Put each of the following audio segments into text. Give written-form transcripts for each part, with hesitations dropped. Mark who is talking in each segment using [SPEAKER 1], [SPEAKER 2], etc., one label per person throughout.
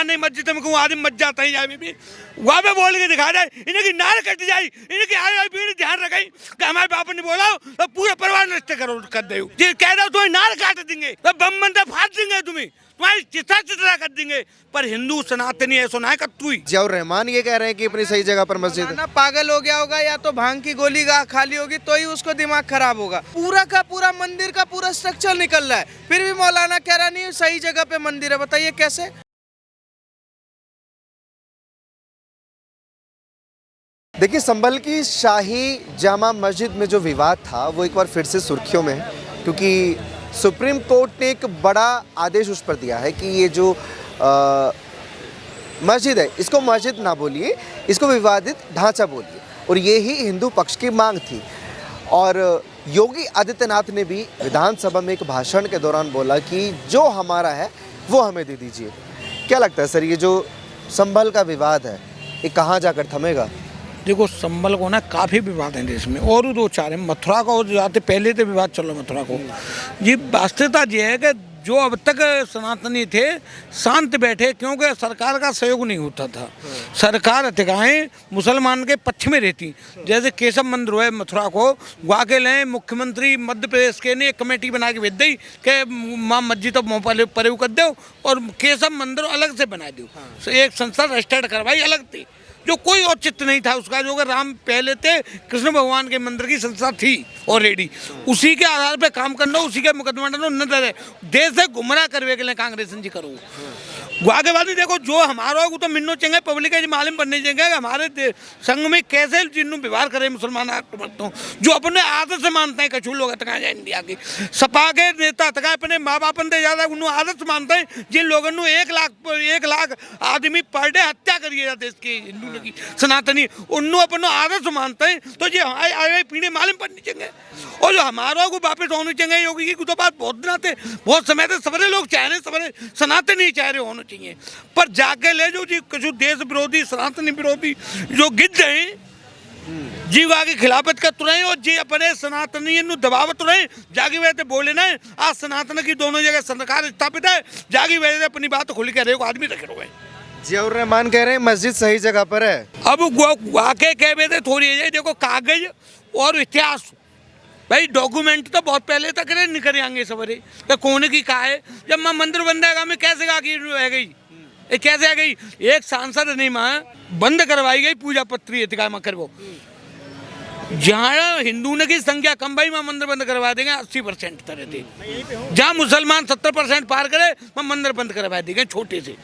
[SPEAKER 1] मुसलमान नहीं मस्जिद में क्यों आदमी मच जाता है यहाँ भी वहाँ पे बोल के दिखा जाए इनकी नार कट जाए इनकी आय पीढ़ी ध्यान रखें कि हमारे बाप ने बोला तो पूरा परिवार नष्ट करो कर दे कह रहे हो तुम्हें नार काट देंगे तो बम बनते फाड़ देंगे तुम्हें तुम्हारी चित्रा कर देंगे पर हिंदू सनातनी ऐसा ना कत्तू
[SPEAKER 2] जियाउर रहमान ये कह रहे हैं कि अपनी सही जगह पर मस्जिद है।
[SPEAKER 3] ना पागल हो गया होगा या तो भांग की गोली खाली होगी तो ही उसको दिमाग खराब होगा। पूरा का पूरा मंदिर का पूरा स्ट्रक्चर निकल रहा है फिर भी मौलाना कह रहा नहीं सही जगह पे मंदिर है। बताइए कैसे।
[SPEAKER 2] देखिए संभल की शाही जामा मस्जिद में जो विवाद था वो एक बार फिर से सुर्खियों में है क्योंकि सुप्रीम कोर्ट ने एक बड़ा आदेश उस पर दिया है कि ये जो मस्जिद है इसको मस्जिद ना बोलिए इसको विवादित ढांचा बोलिए और ये ही हिंदू पक्ष की मांग थी। और योगी आदित्यनाथ ने भी विधानसभा में एक भाषण के दौरान बोला कि जो हमारा है वो हमें दे दीजिए। क्या लगता है सर ये जो संभल का विवाद है ये कहाँ जाकर थमेगा?
[SPEAKER 1] देखो संभल को ना काफ़ी विवाद है देश में और दो चार है मथुरा का और जाते पहले से विवाद चल रहा मथुरा को। ये वास्तविकता ये है कि जो अब तक सनातनी थे शांत बैठे क्योंकि सरकार का सहयोग नहीं होता था। सरकार अधिकाएँ मुसलमान के पक्ष में रहती जैसे केशव मंदिर है मथुरा को वहाँ के लिए मुख्यमंत्री मध्य प्रदेश के ने एक कमेटी बना के भेज दी कि माँ मस्जिद तो प्रयोग कर दो और केशव मंदिर अलग से बना दो। एक संस्था रजिस्टर्ड करवाई अलग थी जो कोई औचित्य नहीं था उसका जो कि राम पहले थे कृष्ण भगवान के मंदिर की संस्था थी ऑलरेडी उसी के आधार पे काम करना उसी के मुकदमा न डरे देश से गुमराह करवे के लिए कांग्रेस जी करो। वहाँ के बाद देखो जो हमारा वो तो मिन्नो चंगे पब्लिक है मालूम बनने चाहिए हमारे संघ में कैसे जिन्हों व्यवहार करे मुसलमान जो अपने आदत से मानते हैं कछु लोग तक इंडिया की सपा के नेता तक अपने माँ बाप से ज़्यादा उन्होंने आदत मानते हैं जिन लोगों ने 1 लाख आदमी पर डे हत्या करिए देश के हिंदू की सनातनी उन्होंने अपने आदत मानते हैं तो ये हमारी आगे पीढ़ी मालूम पड़नी चाहिए और जो हमारा को वापिस होनी चाहिए योगी की तो बात बहुत दिन आते बहुत समय से सबरे लोग चाह रहे सबरे सनातनी चाह रहे होना चाहिए पर जाके ले जो जी कुछ देश विरोधी सनातनी विरोधी जो गिद्ध हैं जीवा की खिलाफत का तुरंत और जी अपने सनातनी दबावत रहे जागी वजह बोले ना आज सनातन की दोनों जगह सरकार स्थापित है जागी वजह अपनी बात खुल के रहे आदमी रखे हुए।
[SPEAKER 2] जियाउर रहमान कह रहे हैं मस्जिद सही जगह पर है।
[SPEAKER 1] अब वाकई कह रहे थे थोड़ी है देखो कागज और इतिहास भाई डॉक्यूमेंट तो बहुत पहले तक निकल आएंगे सवरे तो कौन की कहा है जब मैं मंदिर बन जाएगा मैं कैसे रह गई ये कैसे आ गई एक सांसद नहीं माँ बंद करवाई गई पूजा पत्री कर वो जहाँ हिंदू ने की संख्या कम भाई मैं मंदिर बंद करवा देंगे 80% तरह थे जहाँ मुसलमान 70% पार करे मैं मंदिर बंद करवा देंगे छोटे से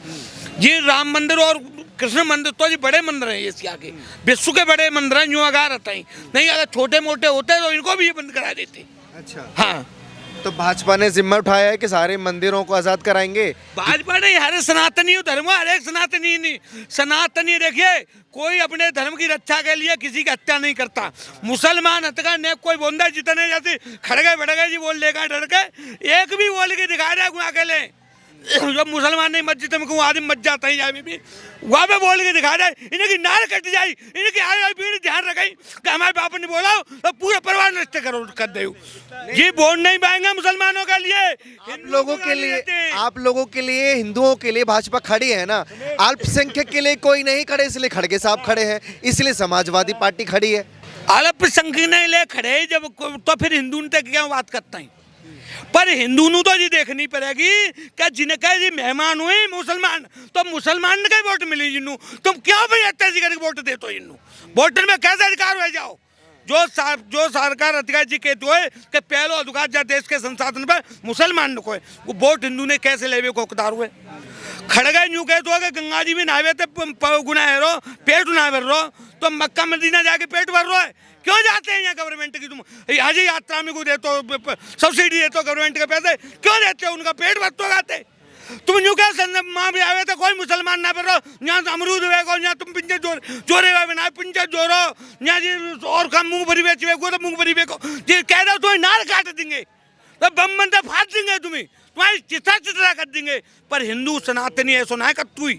[SPEAKER 1] जी राम मंदिर और कृष्ण मंदिर तो जी बड़े मंदिर हैं एशिया के विश्व के बड़े मंदिर हैं यूँ अगर रहता ही नहीं अगर छोटे मोटे होते तो इनको भी ये बंद करा देते।
[SPEAKER 2] अच्छा
[SPEAKER 1] हाँ
[SPEAKER 2] तो भाजपा ने जिम्मा उठाया है कि सारे मंदिरों को आजाद कराएंगे।
[SPEAKER 1] भाजपा नहीं हर सनातनी धर्म हर एक सनातनी नहीं सनातनी देखिए कोई अपने धर्म की रक्षा के लिए किसी की हत्या नहीं करता। मुसलमान हत्या ने कोई बोंदा जितने जैसे खड़गे बढ़गे जी बोल लेगा डर के एक भी बोल के दिखा रहा है अकेले जब मुसलमान नहीं मस्जिद में क्यों आदमी मच जाता है यहाँ भी वहाँ पे बोल के दिखा जाए इनकी नार कट जाए इनकी आय पीढ़ी ध्यान रखें कि हमारे बाप ने बोला तो पूरा परिवार नष्ट करो कर दे ये वोट नहीं पाएंगे मुसलमानों के लिए
[SPEAKER 2] आप लोगों के लिए हिंदुओं के लिए भाजपा खड़ी है ना अल्पसंख्यक के लिए कोई नहीं खड़े इसलिए खड़गे साहब खड़े हैं इसलिए समाजवादी पार्टी खड़ी है।
[SPEAKER 1] अल्पसंख्यक नहीं ले खड़े जब तो फिर हिंदू ने क्या बात करता है पर हिंदू नु तो जी देखनी पड़ेगी कि जिनके जी मेहमान हुए मुसलमान तो मुसलमान के वोट मिली जिन्नू तुम क्यों भाई अत्याचार करके वोट देते हो जिन्नू वोटर में कैसे अधिकार हो जाओ जो सरकार अधिकार जी कहते हुए कि पहलो अधिकार जा देश के संसाधन पर मुसलमान को है वो वोट हिंदू ने कैसे लेवे को हकदार हुए खड़गा यूँ कहते हो कि गंगा जी में नहावे थे गुना है रो पेट ना भर रो तो मक्का मदीना जाके पेट भर रो है क्यों जाते हैं यहाँ गवर्नमेंट की तुम आज यात्रा में को देते हो सब्सिडी देते हो गवर्नमेंट के पैसे क्यों देते हो उनका पेट भर तो गाते तुम यूँ क्या माँ भी आवे तो कोई मुसलमान ना भरो यहाँ अमरूद वेगो यहाँ तुम पिंजे जोरे हुए बना पिंजे जोरो यहाँ जी और का मूंगफली बेच वेगो तो मूंगफली बेचो जी कह रहे हो तुम्हें नार काट देंगे तो बम बनते फाड़ देंगे तुम्हारी चित्रा कर देंगे पर हिंदू सनातनी ऐसा ना कत्तू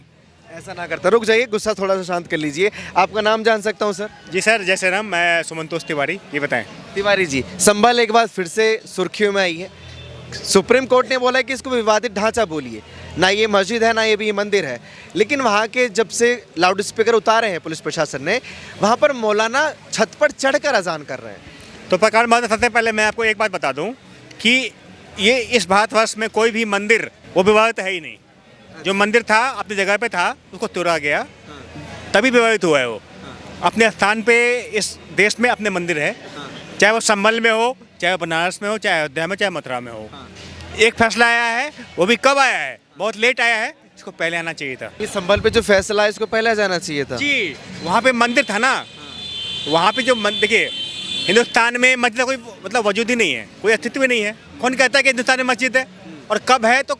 [SPEAKER 2] ऐसा ना करता। रुक जाइए गुस्सा थोड़ा सा शांत कर लीजिए। आपका नाम जान सकता हूँ सर?
[SPEAKER 4] जी सर जय श्री राम मैं सुमंतोष तिवारी ये बताएं।
[SPEAKER 2] तिवारी जी संभल एक बार फिर से सुर्खियों में आई है। सुप्रीम कोर्ट ने बोला कि इसको विवादित ढांचा बोलिए ना ये मस्जिद है ना ये भी मंदिर है। लेकिन वहाँ के जब से लाउड स्पीकर उतारे हैं पुलिस प्रशासन ने, वहाँ पर मौलाना छत पर चढ़कर अजान कर रहे हैं।
[SPEAKER 4] तो प्रकार महोदय, सबसे पहले मैं आपको एक बात बता दूं कि ये इस भारतवर्ष में कोई भी मंदिर वो विवादित है ही नहीं। जो मंदिर था अपनी जगह पे था, उसको तोड़ा गया तभी विवादित हुआ है। वो अपने स्थान पे इस देश में अपने मंदिर है, चाहे वो संभल में हो, चाहे बनारस में हो, चाहे अयोध्या में, चाहे मथुरा में हो। एक फैसला आया है, वो भी कब आया है? बहुत लेट आया है, इसको पहले आना चाहिए था।
[SPEAKER 2] ये संभल पे जो फैसला है इसको पहले आ जाना चाहिए था
[SPEAKER 4] जी। वहाँ पे मंदिर था ना, वहाँ पे जो देखिए, हिंदुस्तान में मस्जिद का कोई मतलब वजूद ही नहीं है, कोई अस्तित्व ही नहीं है। कौन कहता है कि हिंदुस्तान में मस्जिद है? और कब है? तो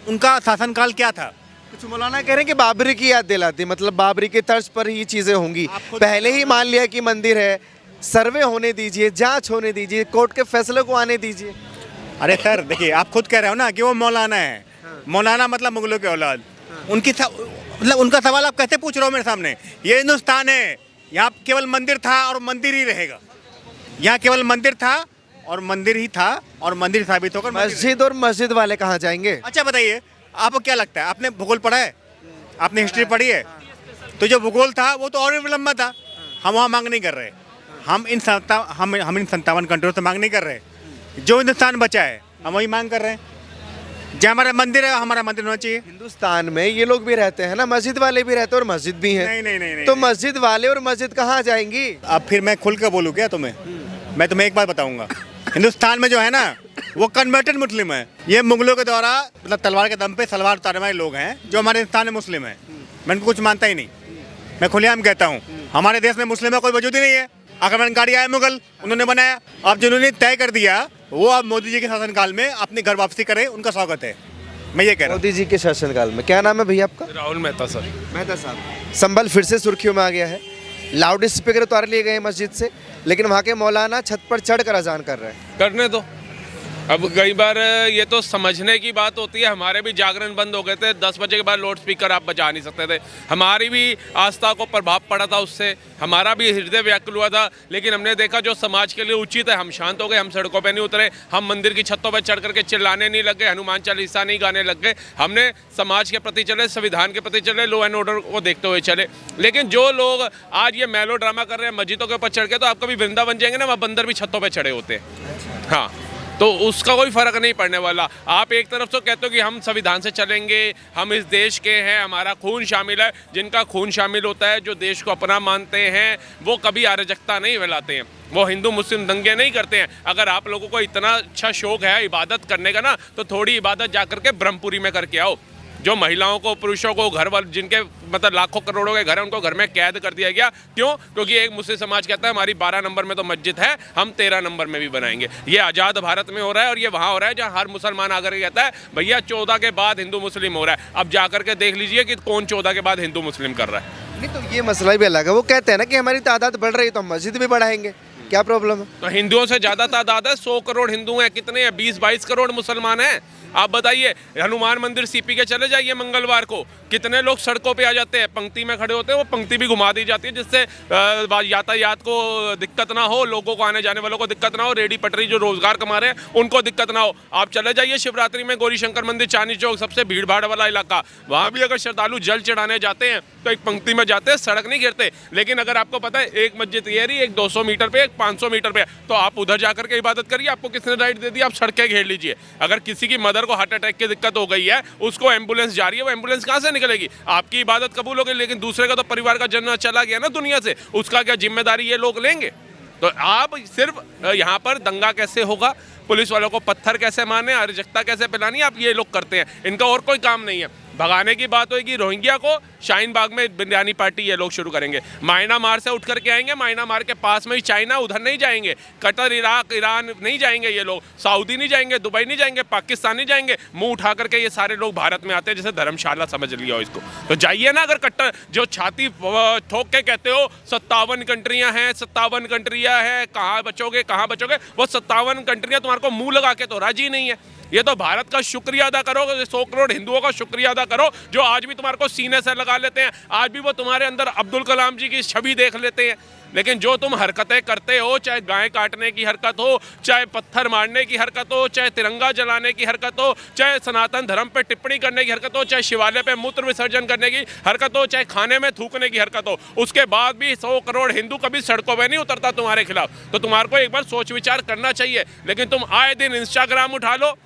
[SPEAKER 4] उनका शासनकाल क्या था?
[SPEAKER 2] कुछ मौलाना कह रहे हैं कि बाबरी की याद दिलाती, मतलब बाबरी के तर्ज पर ही चीजें होंगी। पहले ही मान लिया कि मंदिर है, सर्वे होने दीजिए, जांच होने दीजिए, कोर्ट के फैसले को आने दीजिए।
[SPEAKER 4] अरे सर देखिए, आप खुद कह रहे हो ना कि वो मौलाना है। मौलाना मतलब मुगलों के औलाद। उनकी मतलब उनका सवाल आप कैसे पूछ रहे हो मेरे सामने? ये हिंदुस्तान है, यहाँ केवल मंदिर था और मंदिर ही रहेगा। यहाँ केवल मंदिर था और मंदिर ही था और मंदिर साबित होकर
[SPEAKER 2] मस्जिद और मस्जिद वाले कहाँ जाएंगे?
[SPEAKER 4] अच्छा बताइए, आपको क्या लगता है? आपने भूगोल पढ़ा है? आपने हिस्ट्री पढ़ी है? तो जो भूगोल था वो तो और भी लंबा था। हम वहाँ मांग नहीं कर रहे। हम इन 57 कंट्रियों से मांग नहीं कर रहे। जो हिंदुस्तान बचा है हम वही मांग कर रहे हैं। जहाँ हमारा मंदिर है, हमारा मंदिर होना चाहिए।
[SPEAKER 2] हिंदुस्तान में ये लोग भी रहते हैं ना, मस्जिद वाले भी रहते हैं और मस्जिद भी है।
[SPEAKER 4] नहीं,
[SPEAKER 2] तो मस्जिद वाले और मस्जिद कहाँ जाएंगी?
[SPEAKER 4] अब फिर मैं खुल कर बोलूँ क्या तुम्हें? मैं तुम्हें एक बात बताऊंगा, हिंदुस्तान में जो है ना वो कन्वर्टेड मुस्लिम है। ये मुगलों के द्वारा मतलब तलवार के दम पे सलवार उतारने वाले लोग हैं जो हमारे हिंदुस्तान में मुस्लिम है। मैं इनको कुछ मानता ही नहीं। मैं खुलेआम कहता हूँ, हमारे देश में मुस्लिम का कोई वजूद ही नहीं है। आक्रमणकारी आए मुगल, उन्होंने बनाया। अब जिन्होंने तय कर दिया वो अब मोदी जी के शासनकाल में अपनी घर वापसी करें, उनका स्वागत है। मैं ये कह रहा हूँ।
[SPEAKER 2] मोदी जी के शासनकाल में। क्या नाम है भैया आपका?
[SPEAKER 5] राहुल मेहता सर।
[SPEAKER 2] मेहता साहब। संभल फिर से सुर्खियों में आ गया है। लाउड स्पीकर उतार लिए गए मस्जिद से, लेकिन वहाँ के मौलाना छत पर चढ़कर अजान कर रहे हैं।
[SPEAKER 5] करने दो। अब कई बार ये तो समझने की बात होती है। हमारे भी जागरण बंद हो गए थे, 10 बजे के बाद लाउड स्पीकर आप बजा नहीं सकते थे। हमारी भी आस्था को प्रभाव पड़ा था उससे, हमारा भी हृदय व्याकुल हुआ था। लेकिन हमने देखा जो समाज के लिए उचित है, हम शांत हो गए। हम सड़कों पे नहीं उतरे, हम मंदिर की छतों पे चढ़ करके चिल्लाने नहीं लग गए, हनुमान चालीसा नहीं गाने लग गए। हमने समाज के प्रति चले, संविधान के प्रति चले, लॉ एंड ऑर्डर को देखते हुए चले। लेकिन जो लोग आज ये मेलो ड्रामा कर रहे हैं मस्जिदों के ऊपर चढ़ के, तो आप कभी वृंदावन जाएंगे ना, वहाँ बंदर भी छतों पर चढ़े होते हैं। हाँ, तो उसका कोई फर्क नहीं पड़ने वाला। आप एक तरफ तो कहते हो कि हम संविधान से चलेंगे, हम इस देश के हैं, हमारा खून शामिल है। जिनका खून शामिल होता है, जो देश को अपना मानते हैं, वो कभी अराजकता नहीं फैलाते हैं, वो हिंदू मुस्लिम दंगे नहीं करते हैं। अगर आप लोगों को इतना अच्छा शौक है इबादत करने का ना, तो थोड़ी इबादत जा करके ब्रह्मपुरी में करके आओ। जो महिलाओं को, पुरुषों को, घर वाले जिनके मतलब लाखों करोड़ों के घर हैं, उनको घर में कैद कर दिया गया। क्यों? क्योंकि एक मुस्लिम समाज कहता है हमारी 12 नंबर में तो मस्जिद है, हम 13 नंबर में भी बनाएंगे। ये आज़ाद भारत में हो रहा है और ये वहाँ हो रहा है जहाँ हर मुसलमान आकर के कहता है भैया 14 के बाद हिंदू मुस्लिम हो रहा है। अब जाकर के देख लीजिए कि कौन 14 के बाद हिंदू मुस्लिम कर रहा है।
[SPEAKER 2] नहीं तो ये मसला भी अलग है। वो कहते हैं ना कि हमारी तादाद बढ़ रही है तो हम मस्जिद भी बढ़ाएंगे। क्या प्रॉब्लम है?
[SPEAKER 5] तो हिंदुओं से ज़्यादा तादाद है, 100 करोड़ हिंदू हैं। कितने हैं? 20-22 करोड़ मुसलमान हैं। आप बताइए, हनुमान मंदिर सीपी के चले जाइए मंगलवार को, कितने लोग सड़कों पे आ जाते हैं, पंक्ति में खड़े होते हैं। वो पंक्ति भी घुमा दी जाती है जिससे यातायात को दिक्कत ना हो, लोगों को, आने जाने वालों को दिक्कत ना हो, रेडी पटरी जो रोजगार कमा रहे हैं उनको दिक्कत ना हो। आप चले जाइए शिवरात्रि में गौरी शंकर मंदिर, चांदनी चौक, सबसे भीड़ भाड़ वाला इलाका, वहाँ भी अगर श्रद्धालु जल चढ़ाने जाते हैं तो एक पंक्ति में जाते हैं, सड़क नहीं गिरते। लेकिन अगर आपको पता है एक मस्जिद ये रही, एक 200 मीटर पे, एक 500 मीटर पे, तो आप उधर जाकर के इबादत करिए। आपको किसने राइट दे दी? आप सड़कें घेर लीजिए। अगर किसी की मदर को हार्ट अटैक की दिक्कत हो गई है, उसको एम्बुलेंस जा रही है, वो एम्बुलेंस कहाँ से निकलेगी? आपकी इबादत कबूल हो गई, लेकिन दूसरे का तो परिवार का जन्म चला गया ना दुनिया से, उसका क्या जिम्मेदारी ये लोग लेंगे? तो आप सिर्फ यहाँ पर दंगा कैसे होगा, पुलिस वालों को पत्थर कैसे मारने, अराजकता कैसे फैलानी, आप ये लोग करते हैं। इनका और कोई काम नहीं है। भगाने की बात होगी, रोहिंग्या को शाहीन बाग में बिरयानी पार्टी ये लोग शुरू करेंगे। म्यांमार से उठ करके आएंगे, म्यांमार के पास में ही चाइना, उधर नहीं जाएंगे। कतर, इराक, ईरान नहीं जाएंगे ये लोग, सऊदी नहीं जाएंगे, दुबई नहीं जाएंगे, पाकिस्तान नहीं जाएंगे। मुंह उठा करके ये सारे लोग भारत में आते हैं, जैसे धर्मशाला समझ लिया हो इसको। तो जाइए ना। अगर कट्टर जो छाती ठोक के कहते हो 57 कंट्रियाँ हैं, 57 कंट्रियाँ हैं, कहाँ बचोगे, कहाँ बचोगे? वो 57 कंट्रियाँ तुम्हारे को मुँह लगा के तो राजी नहीं है। ये तो भारत का शुक्रिया अदा करो, 100 करोड़ हिंदुओं का शुक्रिया अदा करो जो आज भी तुम्हारे को सीने से लगा लेते हैं। आज भी वो तुम्हारे अंदर अब्दुल कलाम जी की छवि देख लेते हैं। लेकिन जो तुम हरकतें करते हो, चाहे गाय काटने की हरकत हो, चाहे पत्थर मारने की हरकत हो, चाहे तिरंगा जलाने की हरकत हो, चाहे सनातन धर्म पे टिप्पणी करने की हरकत हो, चाहे शिवालय पे मूत्र विसर्जन करने की हरकत हो, चाहे खाने में थूकने की हरकत हो, उसके बाद भी 100 करोड़ हिंदू कभी सड़कों पे नहीं उतरता तुम्हारे खिलाफ। तो तुम्हारे को एक बार सोच विचार करना चाहिए। लेकिन तुम आए दिन इंस्टाग्राम उठा लो,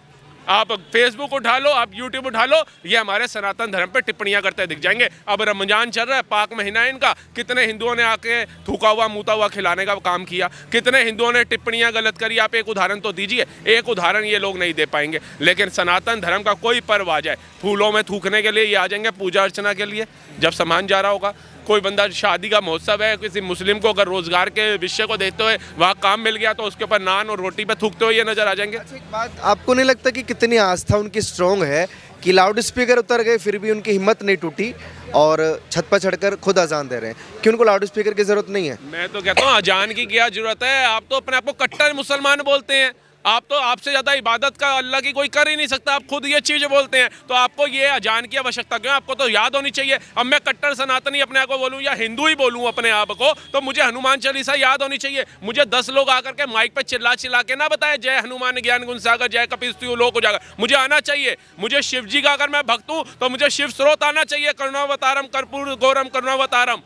[SPEAKER 5] आप फेसबुक उठा लो, आप यूट्यूब उठा लो, ये हमारे सनातन धर्म पे टिप्पणियां करते दिख जाएंगे। अब रमजान चल रहा है, पाक महीना है इनका, कितने हिंदुओं ने आके थूका हुआ मूता हुआ खिलाने का काम किया, कितने हिंदुओं ने टिप्पणियां गलत करी। आप एक उदाहरण तो दीजिए, एक उदाहरण ये लोग नहीं दे पाएंगे। लेकिन सनातन धर्म का कोई पर्व आ जाए, फूलों में थूकने के लिए ये आ जाएंगे, पूजा अर्चना के लिए। जब सामान जा रहा होगा, कोई बंदा शादी का महोत्सव है, किसी मुस्लिम को अगर रोजगार के विषय को देखते हुए वहाँ काम मिल गया तो उसके ऊपर नान और रोटी पे थूकते हुए ये नजर आ जाएंगे।
[SPEAKER 2] अच्छा, एक बात, आपको नहीं लगता कि कितनी आस्था उनकी स्ट्रांग है कि लाउड स्पीकर उतर गए फिर भी उनकी हिम्मत नहीं टूटी और छत पर चढ़कर खुद अजान दे रहे हैं कि उनको लाउड स्पीकर की जरूरत नहीं है?
[SPEAKER 5] मैं तो कहता हूँ अजान की क्या जरूरत है। आप तो अपने आप को कट्टर मुसलमान बोलते हैं, आप तो आपसे ज़्यादा इबादत का अल्लाह की कोई कर ही नहीं सकता, आप खुद ये चीज़ बोलते हैं, तो आपको ये अजान की आवश्यकता क्यों? आपको तो याद होनी चाहिए। अब मैं कट्टर सनातनी अपने आप को बोलूँ या हिंदू ही बोलूँ अपने आप को, तो मुझे हनुमान चालीसा याद होनी चाहिए। मुझे 10 लोग आकर के माइक पे चिल्ला चिल्ला के ना बताए जय हनुमान ज्ञान गुण सागर, जय कपीस लोक उजागर। मुझे आना चाहिए। मुझे शिव जी का अगर मैं भक्त हूँ तो मुझे शिव स्रोत आना चाहिए। करुणावतारम कर्पूर गौरम करुणावतारम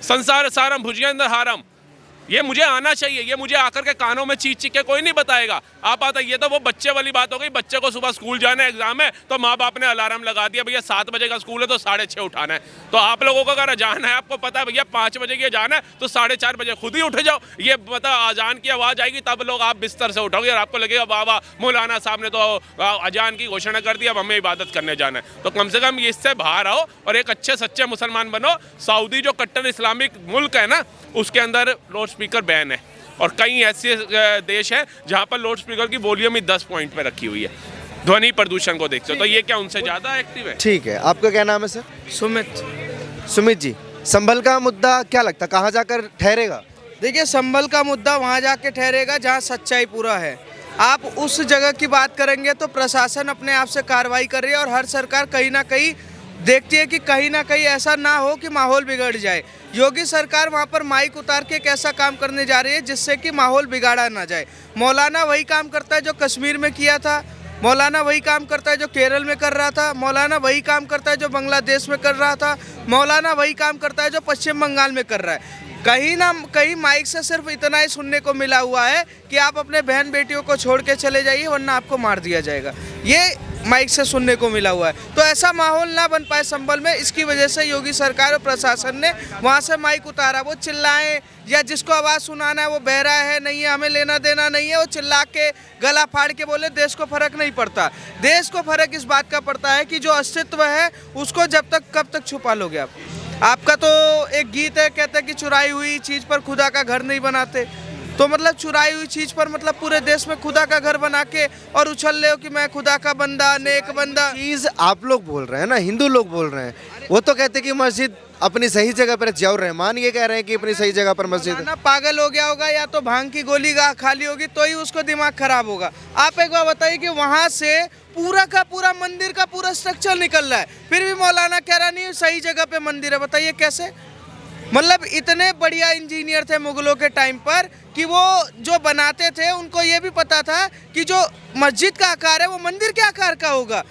[SPEAKER 5] संसार सारम भुजगेंद्र हारम, ये मुझे आना चाहिए। ये मुझे आकर के कानों में चीख चीख के कोई नहीं बताएगा। आप आता, ये तो वो बच्चे वाली बात हो गई। बच्चे को सुबह स्कूल जाना है, एग्जाम है, तो माँ बाप ने अलार्म लगा दिया, भैया 7 बजे का स्कूल है तो 6:30 उठाना है। तो आप लोगों को अगर अजान है, आपको पता है भैया 5 बजे की अजान है, तो 4:30 बजे खुद ही उठ जाओ। ये मतलब अजान की आवाज़ आएगी तब लोग आप बिस्तर से उठोगे और आपको लगेगा वाह वाह, मौलाना साहब ने तो अजान की घोषणा कर दी, अब हमें इबादत करने जाना है। तो कम से कम इससे बाहर आओ और एक अच्छे सच्चे मुसलमान बनो। सऊदी जो कट्टर इस्लामिक मुल्क है ना, उसके अंदर लाउड स्पीकर बैन है और कई ऐसे देश हैं जहां पर लाउड स्पीकर की वॉल्यूम ही 10 पॉइंट पे रखी हुई है, ध्वनि प्रदूषण को देखते हो। तो ये क्या उनसे ज़्यादा एक्टिव है?
[SPEAKER 2] ठीक है, आपका क्या नाम है सर? सुमित जी, संभल का मुद्दा क्या लगता है कहाँ जाकर ठहरेगा?
[SPEAKER 3] देखिए, संभल का मुद्दा वहाँ जाके ठहरेगा जहाँ सच्चाई पूरा है। आप उस जगह की बात करेंगे तो प्रशासन अपने आप से कार्रवाई कर रही है और हर सरकार कहीं ना कहीं देखती है कि कहीं ना कहीं ऐसा ना हो कि माहौल बिगड़ जाए। योगी सरकार वहाँ पर माइक उतार के एक ऐसा काम करने जा रही है जिससे कि माहौल बिगाड़ा ना जाए। मौलाना वही काम करता है जो कश्मीर में किया था, मौलाना वही काम करता है जो केरल में कर रहा था, मौलाना वही काम करता है जो बांग्लादेश में कर रहा था, मौलाना वही काम करता है जो पश्चिम बंगाल में कर रहा है। कहीं ना कहीं माइक से सिर्फ इतना ही सुनने को मिला हुआ है कि आप अपने बहन बेटियों को छोड़ के चले जाइए वरना आपको मार दिया जाएगा। ये माइक से सुनने को मिला हुआ है। तो ऐसा माहौल ना बन पाए संभल में, इसकी वजह से योगी सरकार और प्रशासन ने वहाँ से माइक उतारा। वो चिल्लाएं या जिसको आवाज़ सुनाना है वो बहरा है नहीं है, हमें लेना देना नहीं है, वो चिल्ला के गला फाड़ के बोले, देश को फर्क नहीं पड़ता। देश को फर्क इस बात का पड़ता है कि जो अस्तित्व है उसको जब तक कब तक छुपा लोगे आप। आपका तो एक गीत है, कहते हैं कि चुराई हुई चीज़ पर खुदा का घर नहीं बनाते। तो मतलब चुराई हुई चीज़ पर मतलब पूरे देश में खुदा का घर बना के और उछल रहे हो कि मैं खुदा का बंदा, नेक बंदा।
[SPEAKER 2] चीज़ आप लोग बोल रहे हैं ना, हिंदू लोग बोल रहे हैं, वो तो कहते हैं कि मस्जिद अपनी सही जगह पर। जियाउर रहमान ये कह रहे हैं कि अपनी सही जगह पर मस्जिद।
[SPEAKER 3] ना पागल हो गया होगा या तो भांग की गोली खा ली होगी तो ही उसको दिमाग खराब होगा। आप एक बार बताइए कि वहाँ से पूरा का पूरा मंदिर का पूरा स्ट्रक्चर निकल रहा है, फिर भी मौलाना कह रहा नहीं सही जगह पे मंदिर है। बताइए कैसे? मतलब इतने बढ़िया इंजीनियर थे मुगलों के टाइम पर कि वो जो बनाते थे उनको ये भी पता था कि जो मस्जिद का आकार है वो मंदिर के आकार का होगा।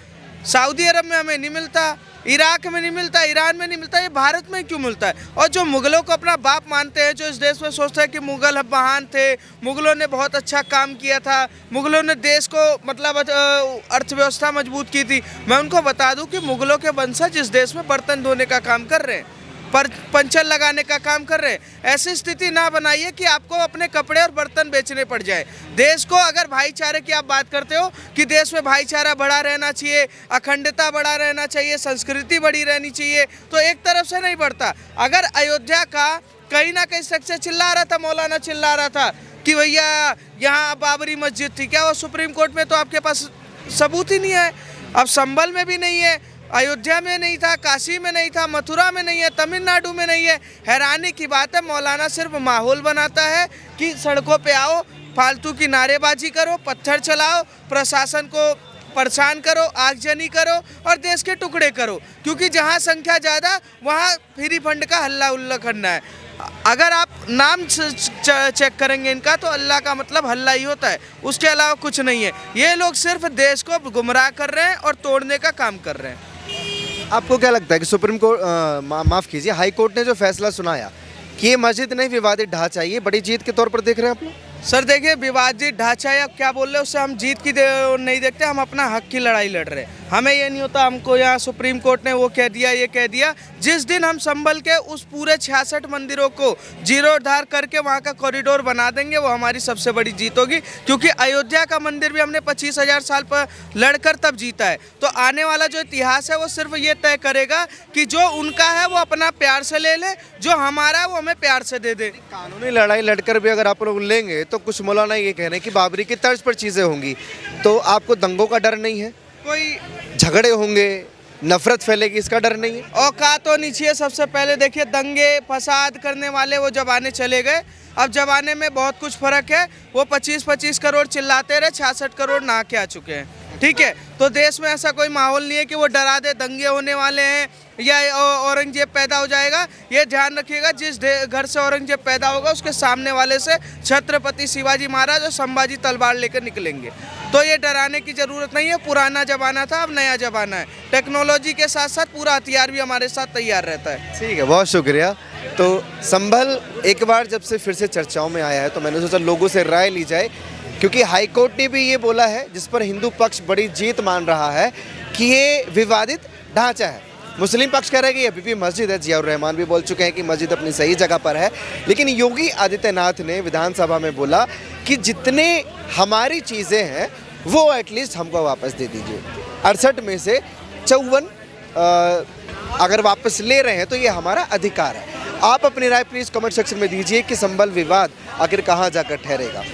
[SPEAKER 3] सऊदी अरब में हमें नहीं मिलता, इराक में नहीं मिलता, ईरान में नहीं मिलता, ये भारत में क्यों मिलता है? और जो मुगलों को अपना बाप मानते हैं, जो इस देश में सोचते हैं कि मुगल महान थे, मुगलों ने बहुत अच्छा काम किया था, मुगलों ने देश को मतलब अर्थव्यवस्था मजबूत की थी, मैं उनको बता दूं कि मुगलों के वंशज इस देश में बर्तन धोने का काम कर रहे हैं, पर पंचर लगाने का काम कर रहे हैं। ऐसी स्थिति ना बनाइए कि आपको अपने कपड़े और बर्तन बेचने पड़ जाए। देश को अगर भाईचारे की आप बात करते हो कि देश में भाईचारा बढ़ा रहना चाहिए, अखंडता बढ़ा रहना चाहिए, संस्कृति बढ़ी रहनी चाहिए, तो एक तरफ से नहीं बढ़ता। अगर अयोध्या का कहीं ना कहीं स्ट्रक्चर चिल्ला रहा था, मौलाना चिल्ला रहा था कि भैया यहाँ बाबरी मस्जिद थी, क्या वो सुप्रीम कोर्ट में तो आपके पास सबूत ही नहीं है। अब संभल में भी नहीं है, अयोध्या में नहीं था, काशी में नहीं था, मथुरा में नहीं है, तमिलनाडु में नहीं है। हैरानी की बात है, मौलाना सिर्फ माहौल बनाता है कि सड़कों पे आओ, फालतू की नारेबाजी करो, पत्थर चलाओ, प्रशासन को परेशान करो, आगजनी करो और देश के टुकड़े करो, क्योंकि जहाँ संख्या ज़्यादा वहाँ फ्री फंड का हल्ला उल्ला करना है। अगर आप नाम चेक करेंगे इनका तो अल्लाह का मतलब हल्ला ही होता है, उसके अलावा कुछ नहीं है। ये लोग सिर्फ देश को गुमराह कर रहे हैं और तोड़ने का काम कर रहे हैं।
[SPEAKER 2] आपको क्या लगता है कि सुप्रीम कोर्ट माफ़ कीजिए, हाई कोर्ट ने जो फैसला सुनाया कि ये मस्जिद नहीं विवादित ढांचा, ये बड़ी जीत के तौर पर देख रहे हैं आप लोग?
[SPEAKER 3] सर देखिए, विवादित ढांचा या क्या बोल रहे हैं उससे हम जीत की नहीं देखते, हम अपना हक की लड़ाई लड़ रहे हैं। हमें ये नहीं होता हमको यहाँ सुप्रीम कोर्ट ने वो कह दिया ये कह दिया। जिस दिन हम संभल के उस पूरे 66 मंदिरों को जीर्णोद्धार करके वहाँ का कॉरिडोर बना देंगे, वो हमारी सबसे बड़ी जीत होगी। क्योंकि अयोध्या का मंदिर भी हमने 25,000 साल पर लड़कर तब जीता है। तो आने वाला जो इतिहास है वो सिर्फ ये तय करेगा कि जो उनका है वो अपना प्यार से ले ले, जो हमारा है वो हमें प्यार से दे दे।
[SPEAKER 2] कानूनी लड़ाई लड़कर भी अगर आप लोग लेंगे तो कुछ मौलाना ये कह रहे हैं कि बाबरी की तर्ज पर चीज़ें होंगी, तो आपको दंगों का डर नहीं है?
[SPEAKER 3] कोई
[SPEAKER 2] झगड़े होंगे, नफरत फैलेगी, इसका डर नहीं है?
[SPEAKER 3] औकात तो नीचे। सबसे पहले देखिए, दंगे फसाद करने वाले वो जमाने चले गए। अब जमाने में बहुत कुछ फर्क है। वो 25-25 करोड़ चिल्लाते रहे, 66 करोड़ नहा के आ चुके हैं। ठीक है, तो देश में ऐसा कोई माहौल नहीं है कि वो डरा दे दंगे होने वाले हैं या औरंगजेब पैदा हो जाएगा। ये ध्यान रखिएगा, जिस घर से औरंगजेब पैदा होगा उसके सामने वाले से छत्रपति शिवाजी महाराज और संभाजी तलवार लेकर निकलेंगे। तो ये डराने की ज़रूरत नहीं है। पुराना ज़माना था, अब नया ज़माना है। टेक्नोलॉजी के साथ साथ पूरा हथियार भी हमारे साथ तैयार रहता है।
[SPEAKER 2] ठीक है, बहुत शुक्रिया। तो संभल एक बार जब से फिर से चर्चाओं में आया है तो मैंने सोचा लोगों से राय ली जाए, क्योंकि हाई कोर्ट ने भी ये बोला है, जिस पर हिंदू पक्ष बड़ी जीत मान रहा है, कि ये विवादित ढांचा है। मुस्लिम पक्ष कह रहा है कि अभी भी मस्जिद है। जियाउर रहमान भी बोल चुके हैं कि मस्जिद अपनी सही जगह पर है। लेकिन योगी आदित्यनाथ ने विधानसभा में बोला कि जितने हमारी चीज़ें हैं वो एटलीस्ट हमको वापस दे दीजिए। 68 में से 54 अगर वापस ले रहे हैं तो ये हमारा अधिकार है। आप अपनी राय प्लीज़ कमेंट सेक्शन में दीजिए कि संभल विवाद आखिर कहाँ जाकर ठहरेगा।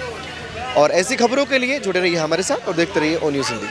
[SPEAKER 2] और ऐसी खबरों के लिए जुड़े रहिए हमारे साथ और देखते रहिए ओ न्यूज़ हिंदी।